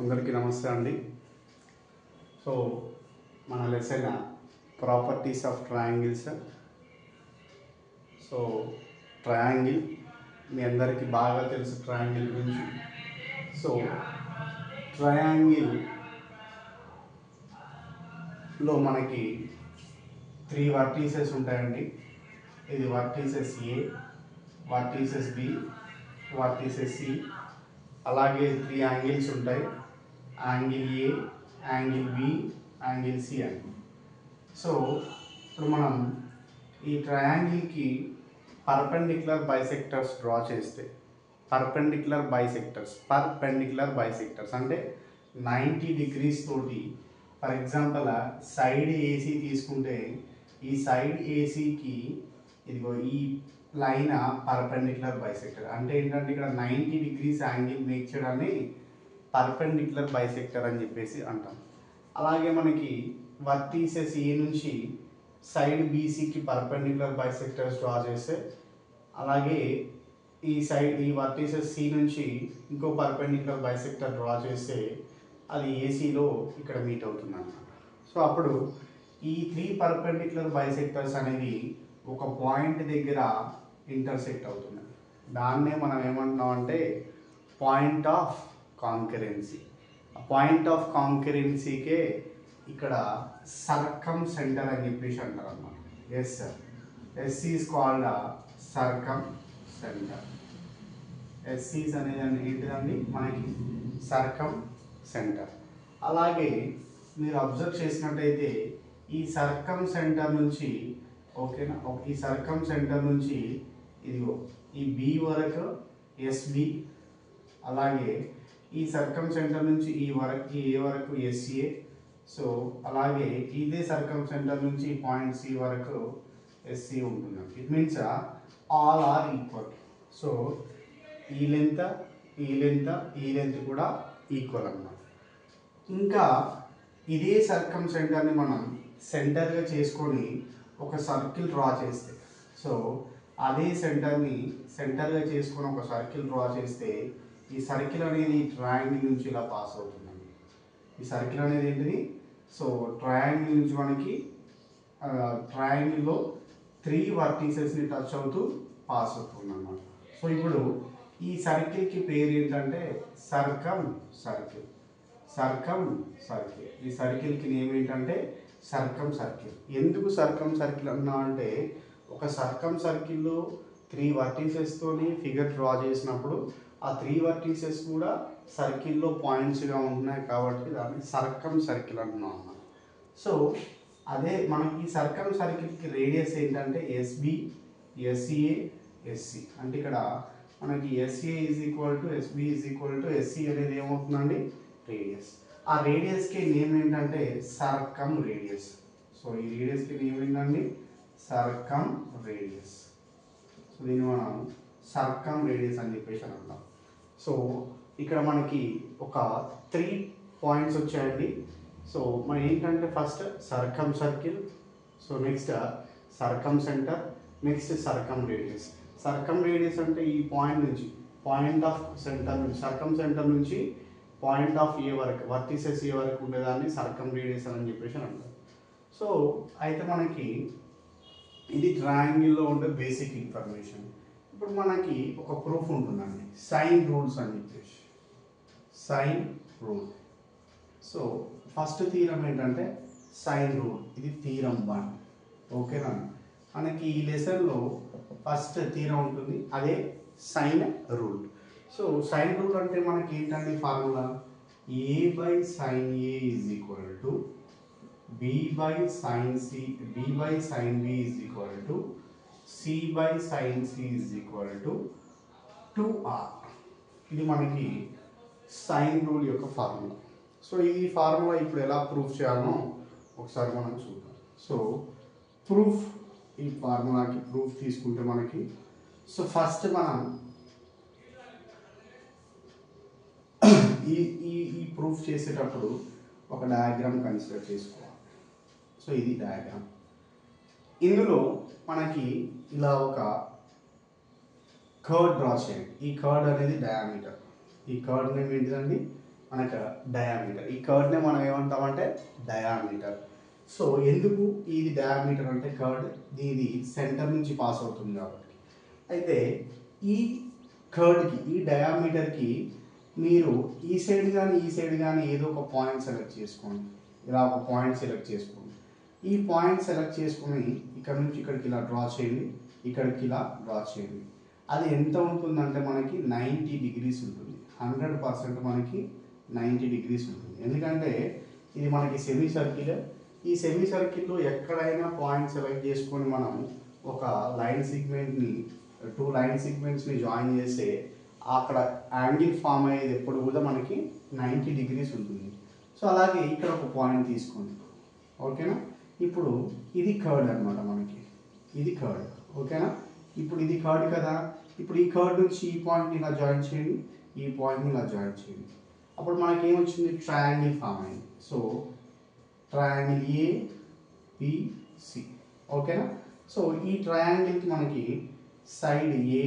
అందరికీ నమస్తే అండి. సో మన lesson properties of triangles. So triangle మీ అందరికీ బాగా తెలుసు ట్రయాంగిల్ గురించి. సో ట్రయాంగిల్లో మనకి 3 వర్టీసెస్ ఉంటాయండి. ఇది vertices A, vertices B, vertices C. అలాగే 3 యాంగిల్స్ ఉంటాయి, angle A, angle B, angle C అని. సో ఇప్పుడు మనం ఈ ట్రయాంగిల్కి పర్పెండిక్యులర్ బైసెక్టర్స్ డ్రా చేస్తే, పర్పెండిక్యులర్ బైసెక్టర్స్ అంటే 90 degrees తోటి, ఫర్ ఎగ్జాంపుల్ సైడ్ ఏసీ తీసుకుంటే ఈ సైడ్ ఏసీకి ఇదిగో ఈ లైన్ పర్పెండిక్యులర్ బైసెక్టర్. అంటే ఏంటంటే ఇక్కడ 90 degrees యాంగిల్ మేక్ చేయడాన్ని పర్పెండిక్యులర్ బైసెక్టర్ అని చెప్పేసి అంటాం. అలాగే మనకి వర్టీసెస్ ఏ నుంచి సైడ్ బీసీకి పర్పెండిక్యులర్ బైసెక్టర్స్ డ్రా చేస్తే, అలాగే ఈ వర్టీసెస్ సి నుంచి ఇంకో పర్పెండిక్యులర్ బైసెక్టర్ డ్రా చేస్తే అది ఏసీలో ఇక్కడ మీట్ అవుతుంది అన్నమాట. సో అప్పుడు ఈ 3 పర్పెండిక్యులర్ బైసెక్టర్స్ అనేవి ఒక పాయింట్ దగ్గర ఇంటర్సెక్ట్ అవుతున్నాయి. దాన్నే మనం ఏమంటున్నాం అంటే point of concurrency. Point of కాంకరెన్సీకే ఇక్కడ సర్కమ్ సెంటర్ అని చెప్పేసి అంటారు అన్నమాట. Yes sir, yes is called circumcentre. ఎస్సీస్ అనేది ఏంటిదండి మనకి సర్కమ్ సెంటర్. అలాగే మీరు అబ్జర్వ్ చేసినట్టయితే ఈ సర్కమ్ సెంటర్ నుంచి, ఓకేనా, ఈ సర్కమ్ సెంటర్ నుంచి ఇదిగో ఈ బి వరకు ఎస్బి, అలాగే ఈ సర్కమ్ సెంటర్ నుంచి ఈ ఏ వరకు ఎస్ఏ. సో అలాగే ఇదే సర్కమ్ సెంటర్ నుంచి పాయింట్ సి వరకు ఎస్సి ఉంటుంది. It means all are equal. So ఈ లెంత్ కూడా ఈక్వల్ అన్నమాట. ఇంకా ఇదే సర్కమ్ సెంటర్ని మనం సెంటర్గా చేసుకొని ఒక సర్కిల్ డ్రా చేస్తే, సో అదే సెంటర్ని సెంటర్గా చేసుకొని ఒక సర్కిల్ డ్రా చేస్తే ఈ సర్కిల్ అనేది ట్రయాంగిల్ నుంచి ఇలా పాస్ అవుతుందండి. ఈ సర్కిల్ అనేది ఏంటిది? సో ట్రయాంగిల్ నుంచి మనకి ట్రయాంగిల్లో 3 వర్టీసెస్ని టచ్ అవుతూ పాస్ అవుతుంది అన్నమాట. సో ఇప్పుడు ఈ సర్కిల్కి పేరు ఏంటంటే సర్కమ్ సర్కిల్. ఈ సర్కిల్కి నేమ్ ఏంటంటే సర్కమ్ సర్కిల్. ఎందుకు సర్కమ్ సర్కిల్ అన్నా అంటే ఒక సర్కమ్ సర్కిల్లో 3 వర్టీసెస్తోని ఫిగర్ డ్రా చేసినప్పుడు ఆ 3 వర్టీసెస్ కూడా సర్కిల్లో పాయింట్స్గా ఉంటున్నాయి కాబట్టి దాన్ని సర్కమ్ సర్కిల్ అంటున్నాం అన్నమాట. సో అదే మనకి సర్కమ్ సర్కిల్కి రేడియస్ ఏంటంటే ఎస్బి, ఎస్ఏ, ఎస్సి. అంటే ఇక్కడ మనకి S A is equal to S B is equal to S C అనేది ఏమవుతుందండి? రేడియస్. ఆ రేడియస్కి నేమ్ ఏంటంటే సర్కమ్ రేడియస్. సో ఈ రేడియస్కి నేమ్ ఏంటండి? సర్కమ్ రేడియస్. సో దీన్ని మనం సర్కమ్ రేడియస్ అని చెప్పేసి అంటాం. సో ఇక్కడ మనకి ఒక 3 పాయింట్స్ వచ్చాయండి. సో మనం ఏంటంటే first circumcircle, so next circumcentre, next circumradius. Circumradius అంటే ఈ పాయింట్ నుంచి, పాయింట్ ఆఫ్ సెంటర్ నుంచి, సర్కమ్ సెంటర్ నుంచి పాయింట్ ఆఫ్ ఏ వరకు, వర్టిసెస్ ఏ వరకు ఉండేదాన్ని సర్కమ్ రేడియస్ అని చెప్పేసి అంటారు. సో అయితే మనకి ఇది ట్రయాంగిల్లో ఉండే బేసిక్ ఇన్ఫర్మేషన్. ఇప్పుడు మనకి ఒక ప్రూఫ్ ఉంటుందండి, సైన్ రూల్స్ అని చెప్పేసి. Sine rule. So first theorem ఏంటంటే సైన్ రూల్. ఇది థీరం 1. ఓకేనా? మనకి ఈ లెసన్లో ఫస్ట్ థీరం ఉంటుంది, అదే sine rule. So sine rule అంటే మనకి ఏంటంటే formula A by sine A is equal to B by sine C, B by sine B is equal to C by sine C is equal to 2r. ఇది మనకి sine rule యొక్క formula. So ఈ formula ఇప్పుడు ఎలా proof చేయాలో ఒకసారి మనం చూద్దాం. సో ప్రూఫ్, ఈ ఫార్ములాకి ప్రూఫ్ తీసుకుంటే మనకి, సో ఫస్ట్ మనం ఈ ప్రూఫ్ చేసేటప్పుడు ఒక డయాగ్రామ్ కన్సిడర్ చేసుకోవాలి. సో ఇది డయాగ్రామ్. ఇందులో మనకి ఇలా ఒక కర్వ్ డ్రా చేయండి. ఈ కర్వ్ అనేది డయామీటర్. ఈ కర్వ్ నేమ్ ఏంటిదండి? మనకు డయామీటర్. ఈ కర్డ్నే మనం ఏమంటామంటే డయామీటర్. సో ఎందుకు ఇది డయామీటర్ అంటే కర్డ్ ఇది సెంటర్ నుంచి పాస్ అవుతుంది కాబట్టి. అయితే ఈ కర్డ్కి ఈ డయామీటర్కి మీరు ఈ సైడ్ కానీ ఏదో ఒక పాయింట్ సెలెక్ట్ చేసుకోండి. ఇలా ఒక పాయింట్ సెలెక్ట్ చేసుకోండి. ఈ పాయింట్ సెలెక్ట్ చేసుకుని ఇక్కడ నుంచి ఇక్కడికి ఇలా డ్రా చేయండి, ఇక్కడికి ఇలా డ్రా చేయండి. అది ఎంత ఉంటుందంటే మనకి 90 degrees ఉంటుంది. 100% మనకి 90 degrees ఉంటుంది. ఎందుకంటే ఇది మనకి సెమీ సర్కిల్. ఈ సెమీ సర్కిల్లో ఎక్కడైనా పాయింట్ సెలెక్ట్ చేసుకొని మనం ఒక లైన్ సెగ్మెంట్ని 2 లైన్ సెగ్మెంట్స్ని జాయిన్ చేస్తే అక్కడ యాంగిల్ ఫామ్ అయ్యేది ఎప్పుడు కూడా మనకి 90 degrees ఉంటుంది. సో అలాగే ఇక్కడ ఒక పాయింట్ తీసుకోండి. ఓకేనా? ఇప్పుడు ఇది కర్డ్ అనమాట మనకి, ఇది కర్డ్. ఓకేనా? ఇప్పుడు ఇది కర్డ్ కదా. ఇప్పుడు ఈ కర్డ్ నుంచి ఈ పాయింట్ని ఇలా జాయిన్ చేయండి, ఈ పాయింట్ని ఇలా జాయిన్ చేయండి. అప్పుడు మనకి ఏమొచ్చింది? ట్రయాంగిల్ ఫామ్ అయింది. So triangle A B C. ఓకేనా? సో ఈ ట్రయాంగిల్కి మనకి సైడ్ ఏ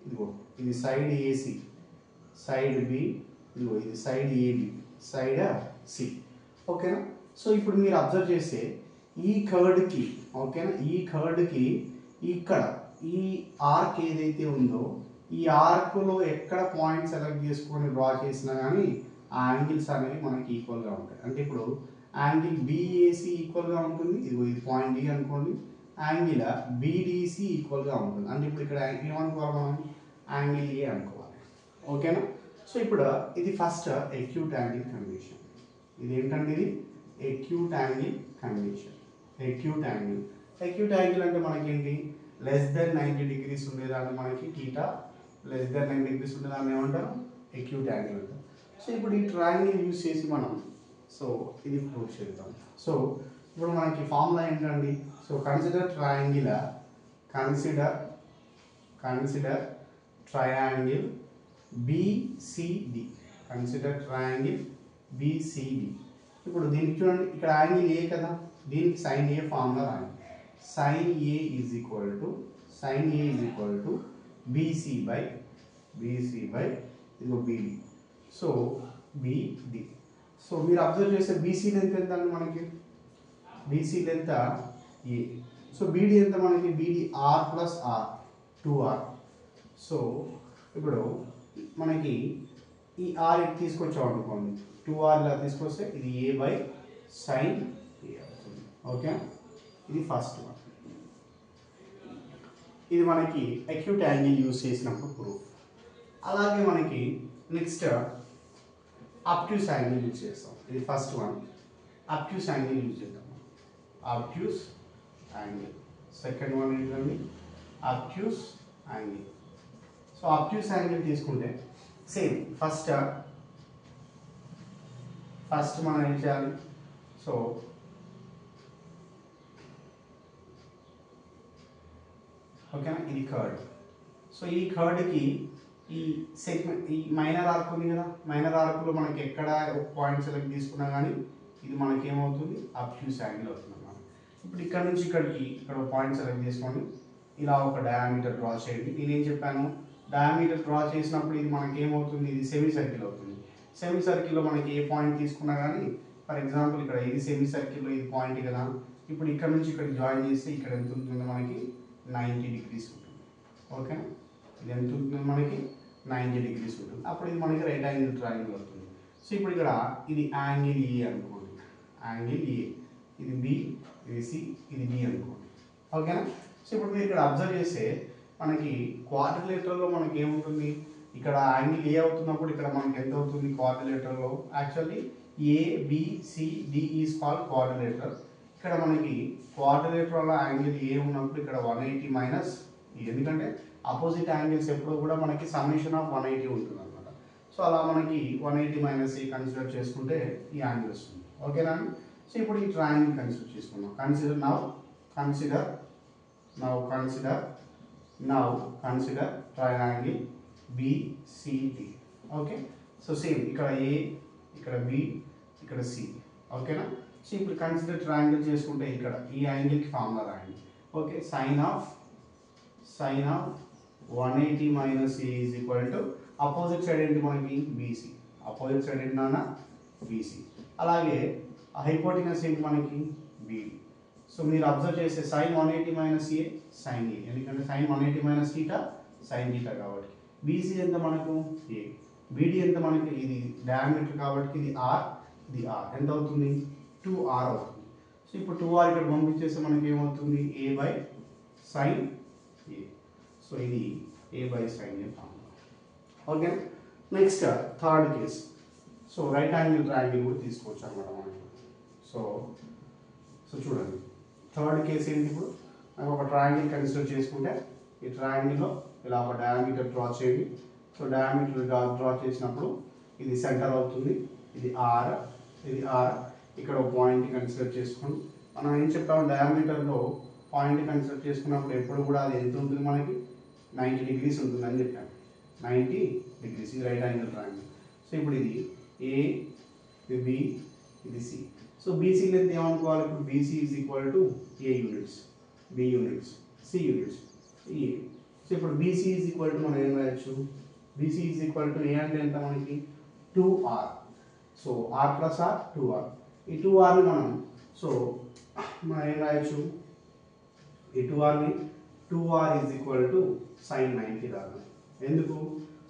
ఇదిగో, ఇది సైడ్ ఏసి, సైడ్ బి ఇదిగో, ఇది సైడ్ ఏబి, సైడ్ సి. ఓకేనా? సో ఇప్పుడు మీరు అబ్జర్వ్ చేస్తే ఈ కర్డ్కి, ఓకేనా, ఈ కర్డ్కి ఇక్కడ ఈ ఆర్క్ ఏదైతే ఉందో ఈ ఆర్క్లో ఎక్కడ పాయింట్ సెలెక్ట్ చేసుకొని డ్రా చేసినా కానీ ఆ యాంగిల్స్ అనేవి మనకి ఈక్వల్గా ఉంటాయి. అంటే ఇప్పుడు యాంగిల్ బిఏసి ఈక్వల్గా ఉంటుంది, ఇది పాయింట్ డి అనుకోండి. యాంగిల్ బిడిసి ఈక్వల్గా ఉంటుంది. అంటే ఇప్పుడు ఇక్కడ ఏమనుకోవాలి మనం? యాంగిల్ ఏ అనుకోవాలి. ఓకేనా? సో ఇప్పుడు ఇది ఫస్ట్ ఎక్యూట్ యాంగిల్ కండిషన్. ఇది ఏంటంటే ఇది acute angle condition. Acute angle అంటే మనకేంటి? లెస్ దెన్ 90 degrees ఉండేదాన్ని మనకి థీటా, లెస్ దెన్ 90 degrees ఉండేదాన్ని ఏమంటారు? ఎక్యూట్ యాంగిల్ అంటారు. సో ఇప్పుడు ఈ ట్రయాంగిల్ యూజ్ చేసి మనం సో ఇది ప్రూవ్ చేద్దాం. సో ఇప్పుడు మనకి ఫార్ములా ఏంటండి? So consider triangle BCD. Consider triangle BCD. ఇప్పుడు దీనికి చూడండి, ఇక్కడ యాంగిల్ ఏ కదా, దీనికి సైన్ ఏ ఫార్ములా రాయండి. Sine A is equal to BC by ఇదిగో BD. So BD. సో మీరు అబ్జర్వ్ చేస్తే BC లెంత్ ఎంత అండి మనకి? BC length A. So BD ఎంత మనకి? BD R plus R 2R. So ఇప్పుడు మనకి ఈ R తీసుకొచ్చాం అనుకోండి, 2R ఇలా తీసుకొస్తే ఇది A బై సైన్ ఏ అవుతుంది. ఓకే, ఇది ఫస్ట్ వన్. ఇది మనకి అక్యూట్ యాంగిల్ యూజ్ చేసినప్పుడు ప్రూఫ్. అలాగే మనకి నెక్స్ట్ అబ్ట్యూస్ యాంగిల్ యూజ్ చేస్తాం. ఇది first one. Obtuse angle use చేద్దాం. Obtuse angle. సెకండ్ వన్ ఏంటండి? Obtuse angle. So obtuse angle తీసుకుంటే సేమ్ ఫస్ట్ మనం ఏం చేయాలి? సో ఓకేనా, ఇది కర్డ్. సో ఈ కర్డ్కి ఈ సెగ్మెంట్, ఈ మైనర్ ఆర్క్ ఉంది కదా, మైనర్ ఆర్క్లో మనకి ఎక్కడ ఒక పాయింట్ సెలెక్ట్ తీసుకున్నా కానీ ఇది మనకి ఏమవుతుంది? అబ్ట్యూస్ యాంగిల్ అవుతుంది అన్నమాట. ఇప్పుడు ఇక్కడ నుంచి ఇక్కడికి ఇక్కడ ఒక పాయింట్ సెలెక్ట్ చేసుకోండి, ఇలా ఒక డయామీటర్ డ్రా చేయండి. నేనేం చెప్పాను? డయామీటర్ డ్రా చేసినప్పుడు ఇది మనకి ఏమవుతుంది? ఇది సెమీ సర్కిల్ అవుతుంది. సెమీ సర్కిల్లో మనకి ఏ పాయింట్ తీసుకున్నా కానీ, ఫర్ ఎగ్జాంపుల్ ఇక్కడ ఇది సెమీ సర్కిల్లో ఇది పాయింట్ కదా, ఇప్పుడు ఇక్కడ నుంచి ఇక్కడ జాయిన్ చేస్తే ఇక్కడ ఎంత ఉంటుంది మనకి? 90 degrees ఉంటుంది. ఓకేనా? ఇది ఎంత ఉంటుంది మనకి? 90 degrees ఉంటుంది. అప్పుడు ఇది మనకి రైట్ యాంగిల్ ట్రయాంగిల్ అవుతుంది. సో ఇప్పుడు ఇక్కడ ఇది యాంగిల్ ఏ అనుకోండి, యాంగిల్ ఏ. ఇది బి, ఇది సి, ఇది డి అనుకోండి. ఓకేనా? సో ఇప్పుడు మీరు ఇక్కడ అబ్జర్వ్ చేస్తే మనకి క్వాడ్రిలేటరల్లో మనకి ఏముంటుంది? ఇక్కడ యాంగిల్ ఏ అవుతున్నప్పుడు ఇక్కడ మనకి ఎంత అవుతుంది క్వాడ్రిలేటరల్లో? Actually ABCD is called quadrilateral. ఇక్కడ మనకి క్వాడ్రిలేటరల్ యాంగిల్ ఏ ఉన్నప్పుడు ఇక్కడ 180 మైనస్, ఎందుకంటే అపోజిట్ యాంగిల్స్ ఎప్పుడు కూడా మనకి సమ్మేషన్ ఆఫ్ 180 ఉంటుంది అనమాట. సో అలా మనకి 180 మైనస్ ఏ కన్సిడర్ చేసుకుంటే ఈ యాంగిల్ వస్తుంది. ఓకేనా? సో ఇప్పుడు ఈ ట్రయాంగిల్ కన్సిడర్ చేసుకున్నాం. Consider triangle BCD. Okay, so same ఇక్కడ ఏ, ఇక్కడ బి, ఇక్కడ సి. ఓకేనా? సో ఇప్పుడు కన్సిడర్ ట్రయాంగిల్ చేసుకుంటే ఇక్కడ ఈ యాంగిల్కి ఫార్ములా రాయండి. Okay, sine of 180 minus A is equal to opposite side ఏంటి మనకి? BC. అపోజిట్ సైడ్ ఏంటన్నా బీసీ. అలాగే హైపోటెనస్ ఏంటి మనకి బీడీ. సో మీరు అబ్జర్వ్ చేస్తే sin 180 minus A sin A, ఎందుకంటే sin 180 minus theta sin theta కాబట్టి. బీసీ ఎంత మనకు ఏ, బీడీ ఎంత మనకి ఇది డయామీటర్ కాబట్టి ఇది ఆర్, ఇది ఆర్ ఎంత అవుతుంది 2r అవుతుంది. సో ఇప్పుడు 2r ఇక్కడ పంపించేస్తే మనకి ఏమవుతుంది a by sin A. So ఇది a by sin A formula. Okay, next third case. So right angle triangle కూడా తీసుకోవచ్చు అన్నమాట మనకి. సో చూడండి థర్డ్ కేసు ఏంటి, ఇప్పుడు నాకు ఒక ట్రయాంగిల్ కన్సిడర్ చేసుకుంటే ఈ ట్రయాంగిల్లో ఇలా ఒక డయామీటర్ డ్రా చేయండి. సో డయామీటర్ డ్రా చేసినప్పుడు ఇది సెంటర్ అవుతుంది, ఇది ఆర్, ఇది ఆర్. ఇక్కడ ఒక పాయింట్ కన్సిడర్ చేసుకోండి. మనం ఏం చెప్పాము, డయామీటర్లో పాయింట్ కన్సిడర్ చేసుకున్నప్పుడు ఎప్పుడు కూడా అది ఎంత ఉంటుంది మనకి 90 degrees ఉంటుంది అని చెప్పాము. 90 degrees ఇది రైట్ యాంగిల్ ట్రయాంగిల్. సో ఇప్పుడు ఇది ఏ, ఇది బి, ఇది సి. సో బీసీ లెంత్ ఏమనుకోవాలి ఇప్పుడు, B C is equal to A units, B units, C units, A. So ఇప్పుడు బీసీ ఈజ్ ఈక్వల్ టు మనం ఏం రాయొచ్చు, B C is equal to A అంటే ఎంత మనకి 2r. So r plus r 2r. ఈ 2rని మనం సో మనం ఏం రాయొచ్చు, ఈ 2rని 2r is equal to sin 90 రాదు. ఎందుకు,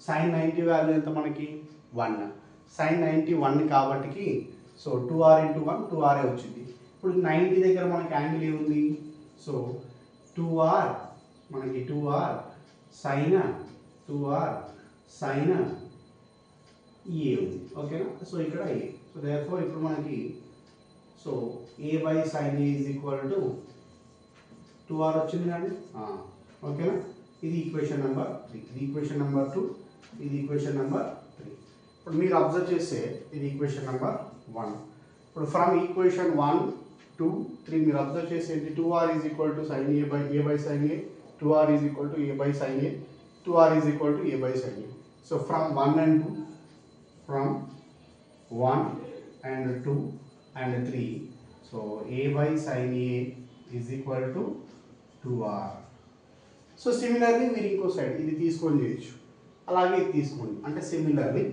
sin 90 వాల్యూ ఎంత మనకి 1, sin 90 1 కాబట్టి సో 2r ఇంటూ 1 2r వచ్చింది. ఇప్పుడు 90 దగ్గర మనకి యాంగిల్ ఏముంది, సో 2r మనకి 2r సైన్ 2r సైన్ ఏ ఉంది. ఓకేనా, సో ఇక్కడ ఏ. సో దేర్ఫోర్ ఇప్పుడు మనకి so A by sine A is equal to 2r వచ్చింది కానీ. ఓకేనా, ఇది ఈక్వేషన్ నెంబర్ 3, ఇది ఈక్వేషన్ నెంబర్ 2, ఇది ఈక్వేషన్ నెంబర్ 3. ఇప్పుడు మీరు అబ్జర్వ్ చేస్తే ఇది ఈక్వేషన్ నెంబర్ 1. ఇప్పుడు ఫ్రమ్ ఈక్వేషన్ 1 2 3 మీరు అబ్జర్వ్ చేసేది 2r is equal to sine A by sine A, 2r is equal to A by sine A, 2r is equal to A by sine A. So from 1 and 2, from 1 and 2 and 3, so A by sine A is equal to 2r. So similarly మీరు ఇంకో side ఇది తీసుకొని చేయొచ్చు, అలాగే ఇది తీసుకోండి. అంటే similarly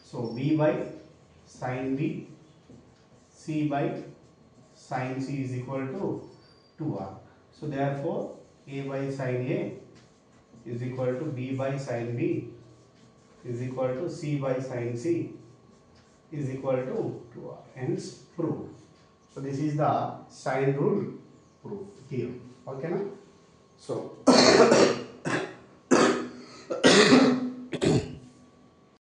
so b by sin b, c by sin c is equal to 2r. So therefore a by sin a is equal to b by sin b is equal to c by sin c is equal to 2r. Hence proof. So this is the sign rule proof here. Okay na? So